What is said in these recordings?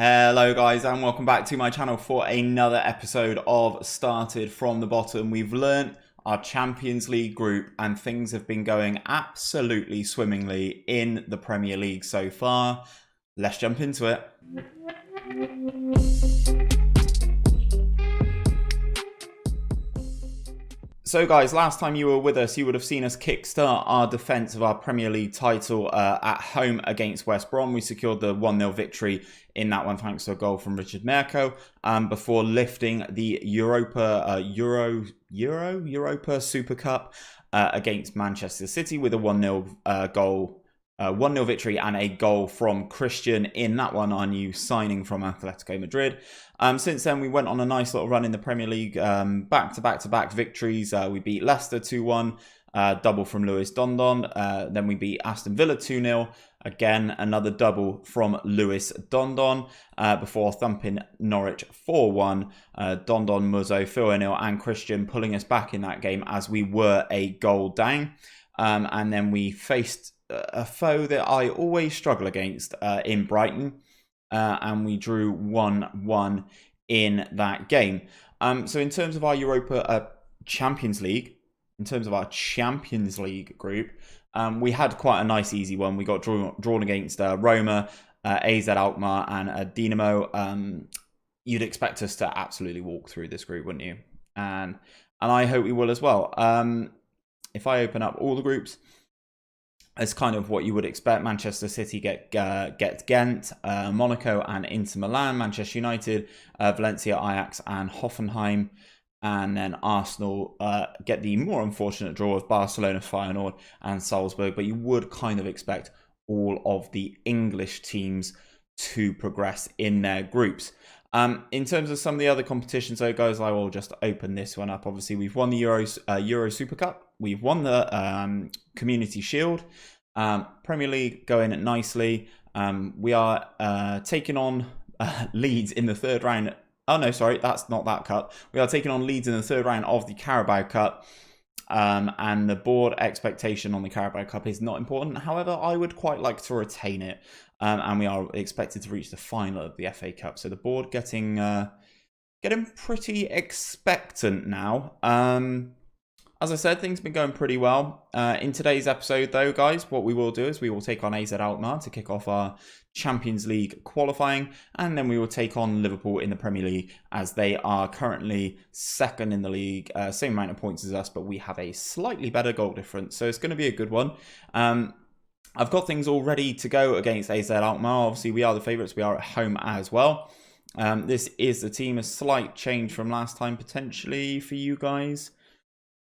Hello guys and welcome back to my channel for another episode of Started from the Bottom. We've learnt our Champions League group and things have been going absolutely swimmingly in the Premier League so far. Let's jump into it. So guys, last time you were with us, you would have seen us kickstart our defence of our Premier League title at home against West Brom. We secured the 1-0 victory in that one thanks to a goal from Richard Mirko before lifting the Europa Super Cup against Manchester City with a 1-0 goal. 1-0 victory and a goal from Christian in that one, our new signing from Atletico Madrid. Since then, we went on a nice little run in the Premier League, back-to-back victories. We beat Leicester 2-1, double from Lewis Dondon. Then we beat Aston Villa 2-0. Again, another double from Lewis Dondon before thumping Norwich 4-1. Dondon, Muzzo, 4-0 and Christian pulling us back in that game as we were a goal down. And then we faced a foe that I always struggle against in Brighton, and we drew 1-1 in that game. So in terms of our Europa Champions League, in terms of our Champions League group, we had quite a nice easy one. We got drawn against Roma, AZ Alkmaar and Dinamo. You'd expect us to absolutely walk through this group, wouldn't you? And I hope we will as well. If I open up all the groups, it's kind of what you would expect. Manchester City get Ghent, Monaco and Inter Milan, Manchester United, Valencia, Ajax and Hoffenheim. And then Arsenal get the more unfortunate draw of Barcelona, Feyenoord and Salzburg. But you would kind of expect all of the English teams to progress in their groups. In terms of some of the other competitions though, guys, I will just open this one up. Obviously, we've won the Euro Super Cup. We've won the Community Shield. Premier League going nicely. We are taking on Leeds in the third round. Oh, no, sorry, that's not that cup. We are taking on Leeds in the third round of the Carabao Cup. And the board expectation on the Carabao Cup is not important. However, I would quite like to retain it. And we are expected to reach the final of the FA Cup. So the board getting pretty expectant now. As I said, things have been going pretty well. In today's episode, though, guys, what we will do is we will take on AZ Alkmaar to kick off our Champions League qualifying. And then we will take on Liverpool in the Premier League as they are currently second in the league. Same amount of points as us, but we have a slightly better goal difference. So it's going to be a good one. I've got things all ready to go against AZ Alkmaar. Obviously, we are the favourites. We are at home as well. This is the team. A slight change from last time, potentially, for you guys.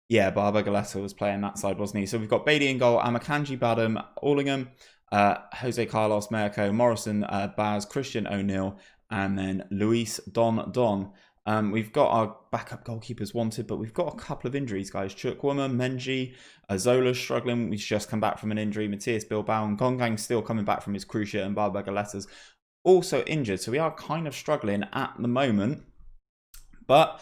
Yeah, Barber Galetta was playing that side, wasn't he? So we've got Bailey in goal, Amakanji, Badham, Allingham, Jose Carlos, Mirko, Morrison, Baz, Christian O'Neill, and then Luis Don. We've got our backup goalkeepers wanted, but we've got a couple of injuries, guys. Chukwuma, Menji, Azola's struggling. He's just come back from an injury. Matthias Bilbao and Gongang's still coming back from his cruciate, and Barber Galetta's also injured. So we are kind of struggling at the moment. But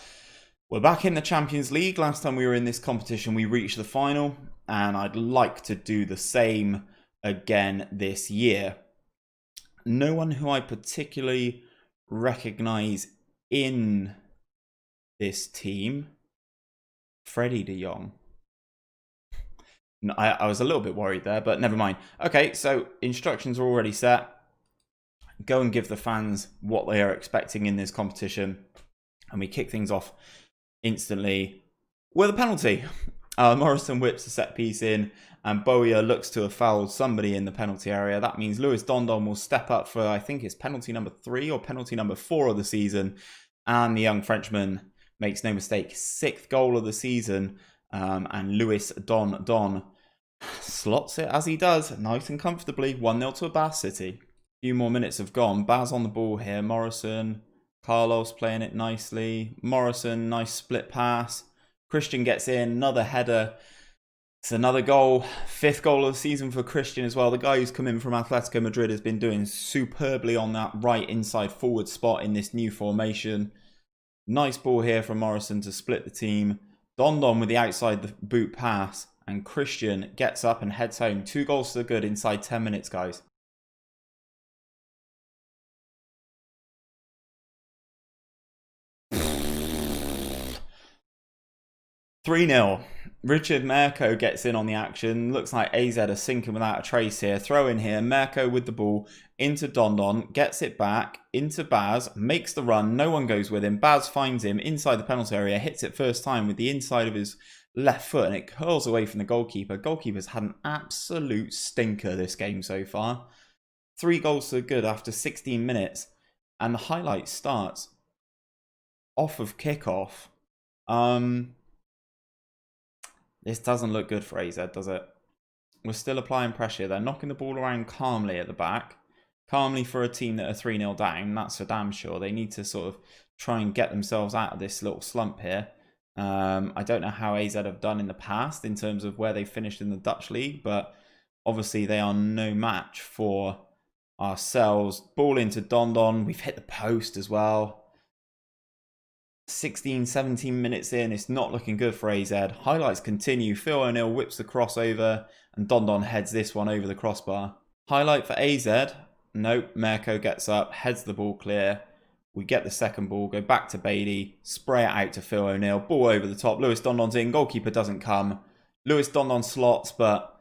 we're back in the Champions League. Last time we were in this competition, we reached the final, and I'd like to do the same again this year. No one who I particularly recognise in this team. Freddie de Jong. No, I was a little bit worried there, but never mind. Okay, so instructions are already set. Go and give the fans what they are expecting in this competition, and we kick things off instantly with a penalty. Morrison whips a set piece in and Bowyer looks to have fouled somebody in the penalty area. That means Lewis Dondon will step up for, I think it's penalty number 3 or penalty number 4 of the season. And the young Frenchman makes no mistake, 6th goal of the season. And Lewis Don slots it as he does, nice and comfortably, 1-0 to Bath City. A few more minutes have gone. Baz on the ball here, Morrison, Carlos playing it nicely. Morrison, nice split pass. Christian gets in, another header. It's another goal. 5th goal of the season for Christian as well. The guy who's come in from Atletico Madrid has been doing superbly on that right inside forward spot in this new formation. Nice ball here from Morrison to split the team. Dondon with the outside the boot pass. And Christian gets up and heads home. 2 goals to the good inside 10 minutes, guys. 3-0. Richard Mirko gets in on the action. Looks like AZ are sinking without a trace here. Throw in here. Mirko with the ball into Dondon. Gets it back into Baz. Makes the run. No one goes with him. Baz finds him inside the penalty area. Hits it first time with the inside of his left foot. And it curls away from the goalkeeper. Goalkeeper's had an absolute stinker this game so far. 3 goals to good after 16 minutes. And the highlight starts off of kickoff. This doesn't look good for AZ, does it? We're still applying pressure. They're knocking the ball around calmly at the back. Calmly for a team that are 3-0 down. That's for damn sure. They need to sort of try and get themselves out of this little slump here. I don't know how AZ have done in the past in terms of where they finished in the Dutch league, but obviously they are no match for ourselves. Ball into Dondon. We've hit the post as well. 16, 17 minutes in, it's not looking good for AZ. Highlights continue. Phil O'Neill whips the crossover and Dondon heads this one over the crossbar. Highlight for AZ. Nope, Mirko gets up, heads the ball clear. We get the second ball, go back to Beatty, spray it out to Phil O'Neill, ball over the top. Lewis Dondon's in, goalkeeper doesn't come. Lewis Dondon slots, but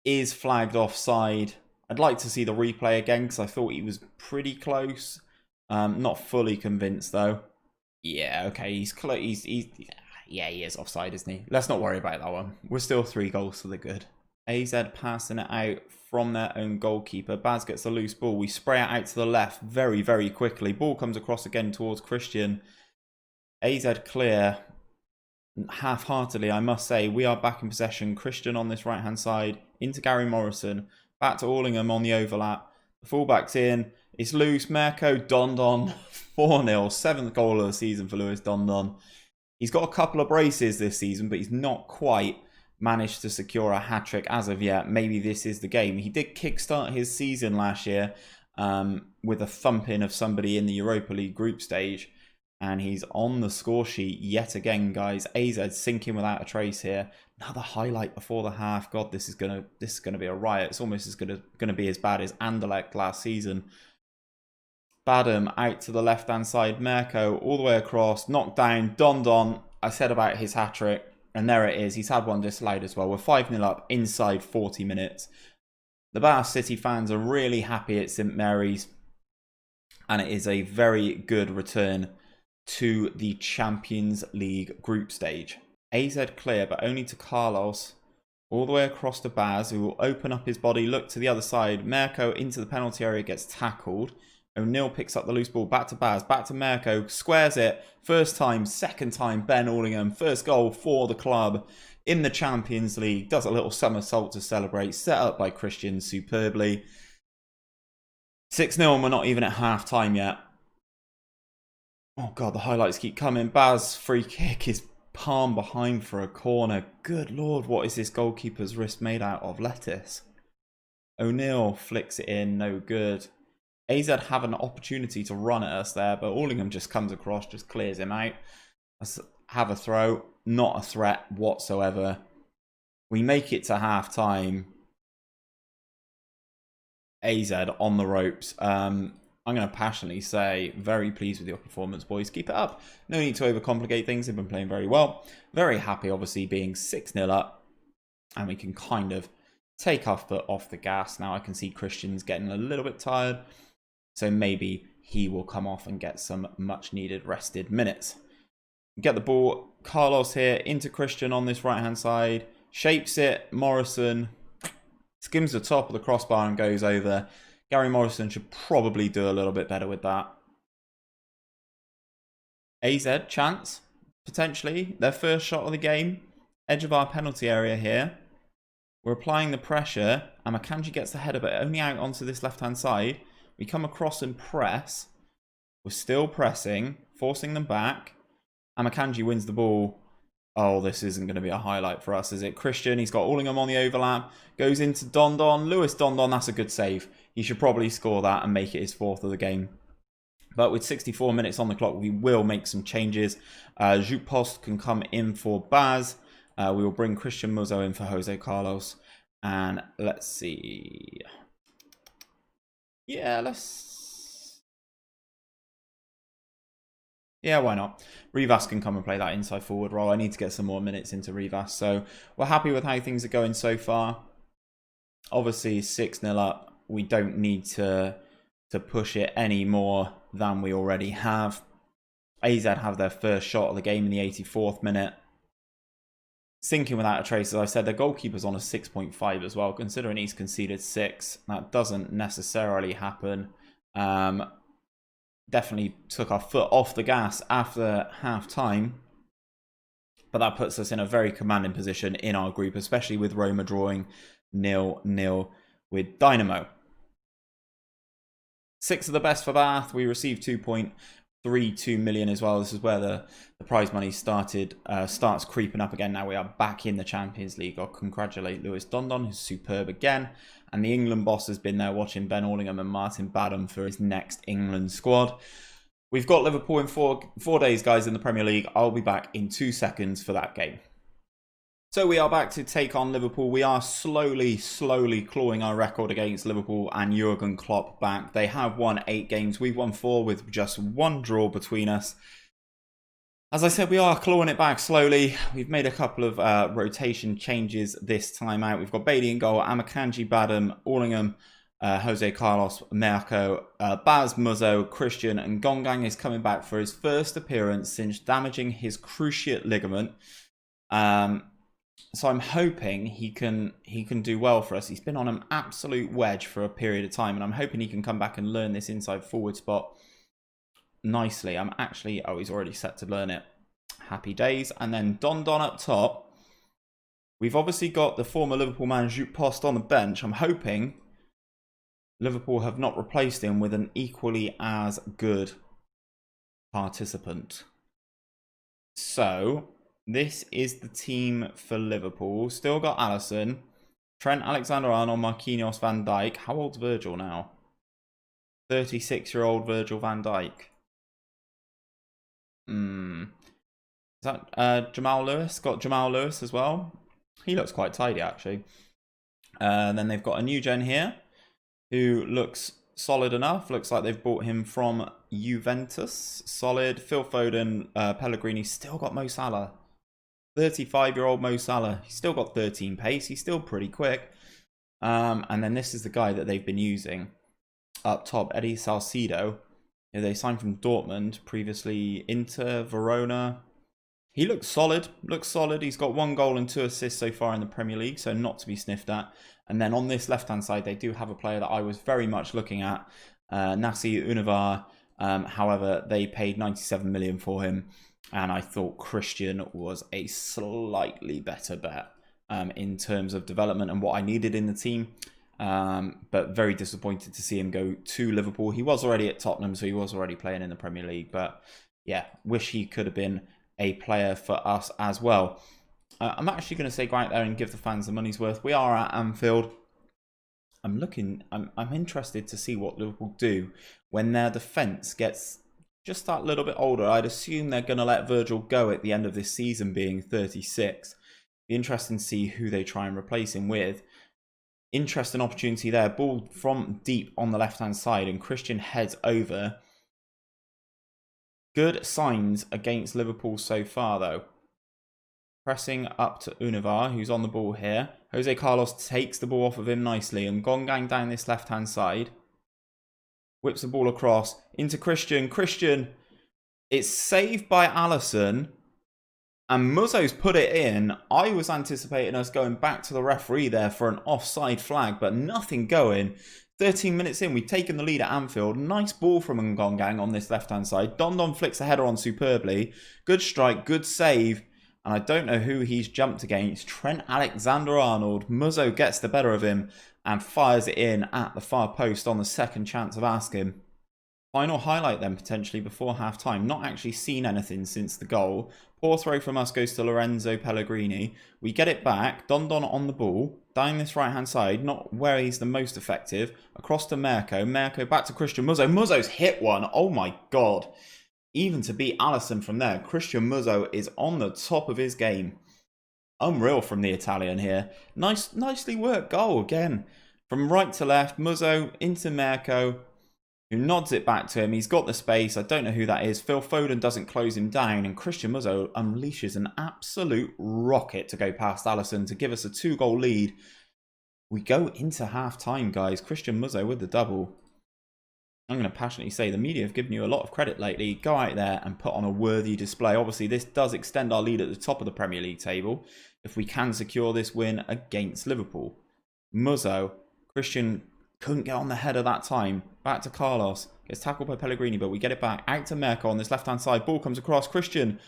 is flagged offside. I'd like to see the replay again because I thought he was pretty close. Not fully convinced though. Yeah, okay, he's yeah, he is offside, isn't he? Let's not worry about that one. We're still 3 goals to the good. AZ passing it out from their own goalkeeper. Baz gets the loose ball. We spray it out to the left very, very quickly. Ball comes across again towards Christian. AZ clear. Half-heartedly, I must say. We are back in possession. Christian on this right-hand side. Into Gary Morrison. Back to Allingham on the overlap. The fullback's in. It's loose. Mirko Dondon 4-0. 7th goal of the season for Lewis Dondon. He's got a couple of braces this season, but he's not quite managed to secure a hat-trick as of yet. Maybe this is the game. He did kickstart his season last year with a thumping of somebody in the Europa League group stage. And he's on the score sheet yet again, guys. AZ sinking without a trace here. Another highlight before the half. God, this is gonna be a riot. It's almost as gonna be as bad as Anderlecht last season. Badham out to the left-hand side. Mirko all the way across. Knocked down. Dondon. I said about his hat-trick. And there it is. He's had one disallowed as well. We're 5-0 up inside 40 minutes. The Bath City fans are really happy at St Mary's. And it is a very good return to the Champions League group stage. AZ clear, but only to Carlos. All the way across to Baz, who will open up his body, look to the other side. Mirko into the penalty area, gets tackled. O'Neill picks up the loose ball, back to Baz, back to Mirko, squares it. First time, second time, Ben Allingham. First goal for the club in the Champions League. Does a little somersault to celebrate. Set up by Christian superbly. 6-0 and we're not even at half time yet. Oh God, the highlights keep coming. Baz, free kick, is palm behind for a corner. Good Lord, what is this goalkeeper's wrist made out of? Lettuce. O'Neill flicks it in, no good. AZ have an opportunity to run at us there, but Allingham just comes across, just clears him out. Let's have a throw. Not a threat whatsoever. We make it to half time. AZ on the ropes. I'm going to passionately say, very pleased with your performance, boys. Keep it up. No need to overcomplicate things. They've been playing very well. Very happy, obviously, being 6-0 up. And we can kind of take our foot off the gas. Now I can see Christian's getting a little bit tired. So maybe he will come off and get some much needed rested minutes. Get the ball. Carlos here into Christian on this right hand side. Shapes it. Morrison skims the top of the crossbar and goes over. Gary Morrison should probably do a little bit better with that. AZ chance. Potentially. Their first shot of the game. Edge of our penalty area here. We're applying the pressure. And Akanji gets the header, but only out onto this left hand side. We come across and press. We're still pressing, forcing them back. Amakanji wins the ball. Oh, this isn't going to be a highlight for us, is it? Christian, he's got Allingham on the overlap. Goes into Dondon. Lewis Dondon, that's a good save. He should probably score that and make it his 4th of the game. But with 64 minutes on the clock, we will make some changes. Jupp Post can come in for Baz. We will bring Christian Muzzo in for Jose Carlos. And let's see... Yeah, let's Yeah, why not? Rivas can come and play that inside forward role. I need to get some more minutes into Rivas. So we're happy with how things are going so far. Obviously, 6-0 up. We don't need to push it any more than we already have. AZ have their first shot of the game in the 84th minute. Sinking without a trace, as I said, their goalkeeper's on a 6.5 as well, considering he's conceded 6. That doesn't necessarily happen. Definitely took our foot off the gas after half-time. But that puts us in a very commanding position in our group, especially with Roma drawing 0-0 with Dynamo. 6 of the best for Bath. We received 2.32 million as well. This is where the prize money starts creeping up again. Now we are back in the Champions League. I'll congratulate Lewis Dondon, who's superb again. And the England boss has been there watching Ben Allingham and Martin Badham for his next England squad. We've got Liverpool in four days, guys, in the Premier League. I'll be back in 2 seconds for that game. So we are back to take on Liverpool. We are slowly clawing our record against Liverpool and Jurgen Klopp back. They have won 8 games. We've won 4 with just 1 draw between us. As I said, we are clawing it back slowly. We've made a couple of rotation changes this time out. We've got Bailey in goal, Amakanji, Badham, Allingham, Jose Carlos, Merco, Baz, Muzzo, Christian, and Gongang is coming back for his first appearance since damaging his cruciate ligament. So I'm hoping he can do well for us. He's been on an absolute wedge for a period of time, and I'm hoping he can come back and learn this inside forward spot nicely. He's already set to learn it. Happy days. And then Dondon up top. We've obviously got the former Liverpool man Jupp Post on the bench. I'm hoping Liverpool have not replaced him with an equally as good participant. So this is the team for Liverpool. Still got Alisson, Trent Alexander-Arnold, Marquinhos, Van Dijk. How old's Virgil now? 36-year-old Virgil van Dijk. Is that Jamal Lewis? Got Jamal Lewis as well. He looks quite tidy, actually. Then they've got a new gen here who looks solid enough. Looks like they've bought him from Juventus. Solid. Phil Foden, Pellegrini. Still got Mo Salah. 35-year-old Mo Salah. He's still got 13 pace. He's still pretty quick. And then this is the guy that they've been using up top, Eddie Salcido. They signed from Dortmund, previously Inter, Verona. He looks solid. He's got 1 goal and 2 assists so far in the Premier League, so not to be sniffed at. And then on this left-hand side, they do have a player that I was very much looking at, Nasi Univar. However, they paid 97 million for him, and I thought Christian was a slightly better bet in terms of development and what I needed in the team. But very disappointed to see him go to Liverpool. He was already at Tottenham, so he was already playing in the Premier League. But yeah, wish he could have been a player for us as well. I'm actually going to say go out there and give the fans the money's worth. We are at Anfield. I'm interested to see what Liverpool do when their defence gets just that little bit older. I'd assume they're going to let Virgil go at the end of this season, being 36. Be interesting to see who they try and replace him with. Interesting opportunity there. Ball from deep on the left-hand side, and Christian heads over. Good signs against Liverpool so far, though. Pressing up to Univar, who's on the ball here. Jose Carlos takes the ball off of him nicely, and Gongang down this left-hand side. Whips the ball across into Christian. Christian, it's saved by Alisson. And Muzzo's put it in. I was anticipating us going back to the referee there for an offside flag, but nothing going. 13 minutes in, we've taken the lead at Anfield. Nice ball from Ngongang on this left-hand side. Dondon flicks the header on superbly. Good strike, good save. And I don't know who he's jumped against. Trent Alexander-Arnold. Muzzo gets the better of him and fires it in at the far post on the second chance of asking. Final highlight then potentially before half-time. Not actually seen anything since the goal. Poor throw from us goes to Lorenzo Pellegrini. We get it back. Dondon on the ball. Down this right-hand side. Not where he's the most effective. Across to Merco. Merco back to Christian Muzzo. Muzzo's hit one. Oh my God. Even to beat Alisson from there. Christian Muzzo is on the top of his game. Unreal from the Italian here. Nicely worked goal again. From right to left. Muzzo into Merco. who nods it back to him. He's got the space. I don't know who that is. Phil Foden doesn't close him down, and Christian Muzzo unleashes an absolute rocket to go past Alisson to give us a 2-goal lead. We go into half-time, guys. Christian Muzzo with the double. I'm going to passionately say the media have given you a lot of credit lately. Go out there and put on a worthy display. Obviously, this does extend our lead at the top of the Premier League table if we can secure this win against Liverpool. Muzzo, Christian couldn't get on the header that time. Back to Carlos. Gets tackled by Pellegrini, but we get it back. Out to Merkel on this left-hand side. Ball comes across. Christian.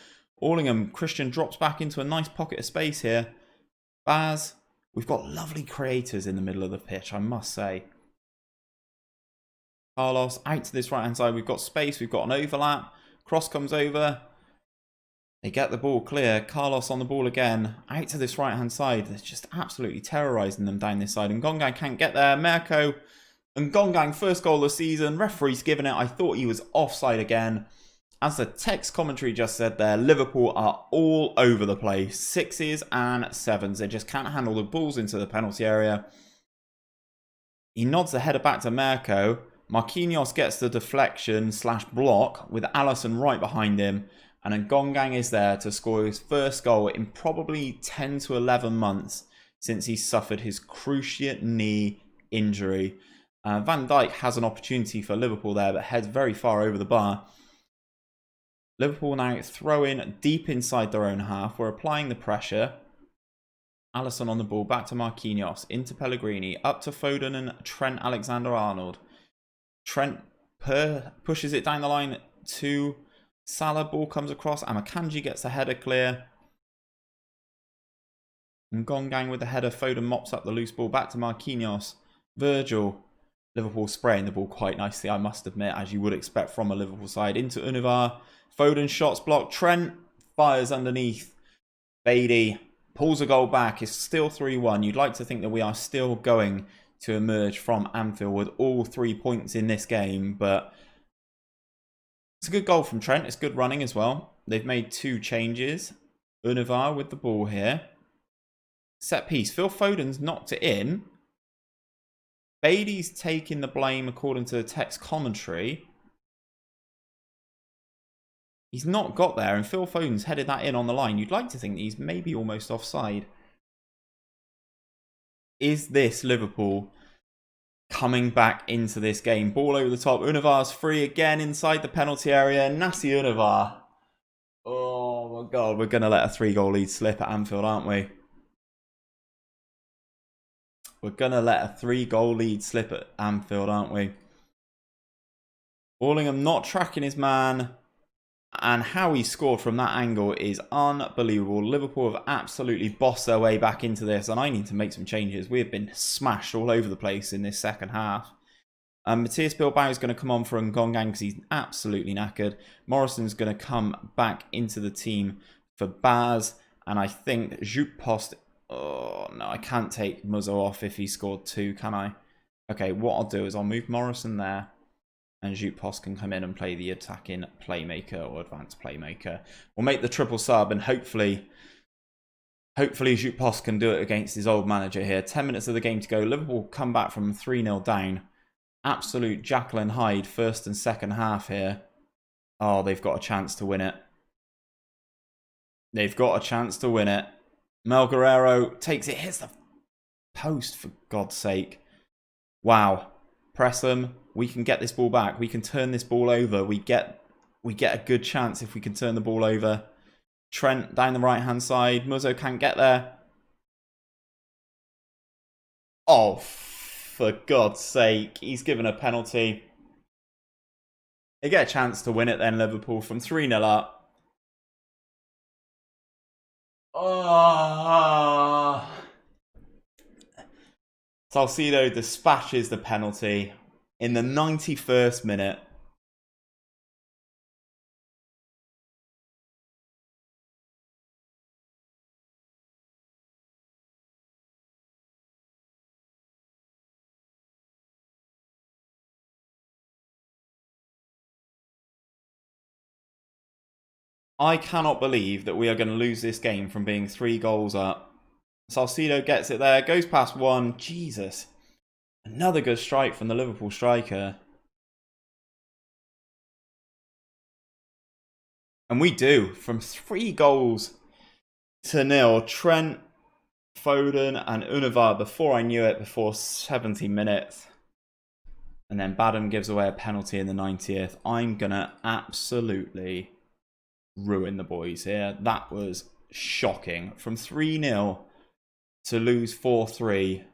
Allingham. Christian drops back into a nice pocket of space here. Baz. We've got lovely creators in the middle of the pitch, I must say. Carlos out to this right-hand side. We've got space. We've got an overlap. Cross comes over. They get the ball clear. Carlos on the ball again. Out to this right-hand side. They're just absolutely terrorising them down this side. And Gongang can't get there. Merco. And Gongang, first goal of the season. Referee's given it. I thought he was offside again. As the text commentary just said there, Liverpool are all over the place. 6s and 7s. They just can't handle the balls into the penalty area. He nods the header back to Merco. Marquinhos gets the deflection / block with Alisson right behind him. And then Gongang is there to score his first goal in probably 10 to 11 months since he suffered his cruciate knee injury. Van Dijk has an opportunity for Liverpool there, but heads very far over the bar. Liverpool now throw in deep inside their own half. We're applying the pressure. Alisson on the ball, back to Marquinhos, into Pellegrini, up to Foden and Trent Alexander-Arnold. Trent pushes it down the line to Salah. Ball comes across. Amakanji gets the header clear. And Gongang with the header. Foden mops up the loose ball. Back to Marquinhos. Virgil. Liverpool spraying the ball quite nicely, I must admit, as you would expect from a Liverpool side. Into Univar. Foden shots blocked. Trent fires underneath. Beatty pulls a goal back. It's still 3-1. You'd like to think that we are still going to emerge from Anfield with all 3 points in this game, but it's a good goal from Trent. It's good running as well. They've made 2 changes. Univar with the ball here. Set piece. Phil Foden's knocked it in. Beatty's taking the blame according to the text commentary. He's not got there, and Phil Foden's headed that in on the line. You'd like to think that he's maybe almost offside. Is this Liverpool coming back into this game? Ball over the top. Univar's free again inside the penalty area. Nasty Univar. Oh my God, we're going to let a 3-goal lead slip at Anfield, aren't we? We're going to let a 3-goal lead slip at Anfield, aren't we? Allingham not tracking his man. And how he scored from that angle is unbelievable. Liverpool have absolutely bossed their way back into this, and I need to make some changes. We have been smashed all over the place in this second half. Matthias Bilbao is going to come on for Ngongang because he's absolutely knackered. Morrison's going to come back into the team for Baz, and I think Jupp Post... Oh, no, I can't take Muzzo off if he scored 2, can I? Okay, what I'll do is I'll move Morrison there. And Jupp Post can come in and play the attacking playmaker or advanced playmaker. We'll make the triple sub, and hopefully Jupp Post can do it against his old manager here. 10 minutes of the game to go. Liverpool come back from 3-0 down. Absolute Jekyll and Hyde first and second half here. Oh, they've got a chance to win it. They've got a chance to win it. Mel Guerrero takes it. Hits the post, for God's sake. Wow. Press them. We can get this ball back. We can turn this ball over. We get a good chance if we can turn the ball over. Trent down the right-hand side. Muzzo can't get there. Oh, for God's sake. He's given a penalty. They get a chance to win it then, Liverpool, from 3-0 up. Oh. Salcido dispatches the penalty in the 91st minute. I cannot believe that we are going to lose this game from being 3 goals up. Salcido gets it there, goes past one. Jesus. Another good strike from the Liverpool striker. And we do, from 3 goals to 0. Trent, Foden and Unava, before I knew it, before 70 minutes. And then Badham gives away a penalty in the 90th. I'm going to absolutely ruin the boys here. That was shocking. From 3-0 to lose 4-3.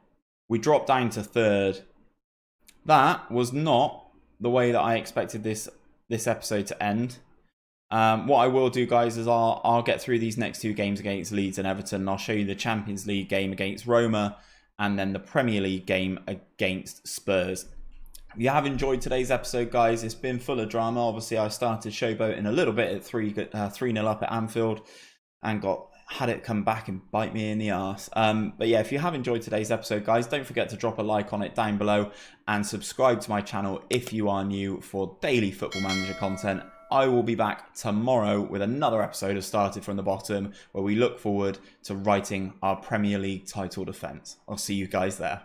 We dropped down to 3rd. That was not the way that I expected this episode to end. What I will do, guys, is I'll get through these next 2 games against Leeds and Everton. And I'll show you the Champions League game against Roma and then the Premier League game against Spurs. If you have enjoyed today's episode, guys, it's been full of drama. Obviously, I started showboating a little bit at 3-0 up at Anfield and had it come back and bite me in the arse. But yeah, if you have enjoyed today's episode, guys, don't forget to drop a like on it down below and subscribe to my channel if you are new for daily Football Manager content. I will be back tomorrow with another episode of Started From The Bottom, where we look forward to writing our Premier League title defence. I'll see you guys there.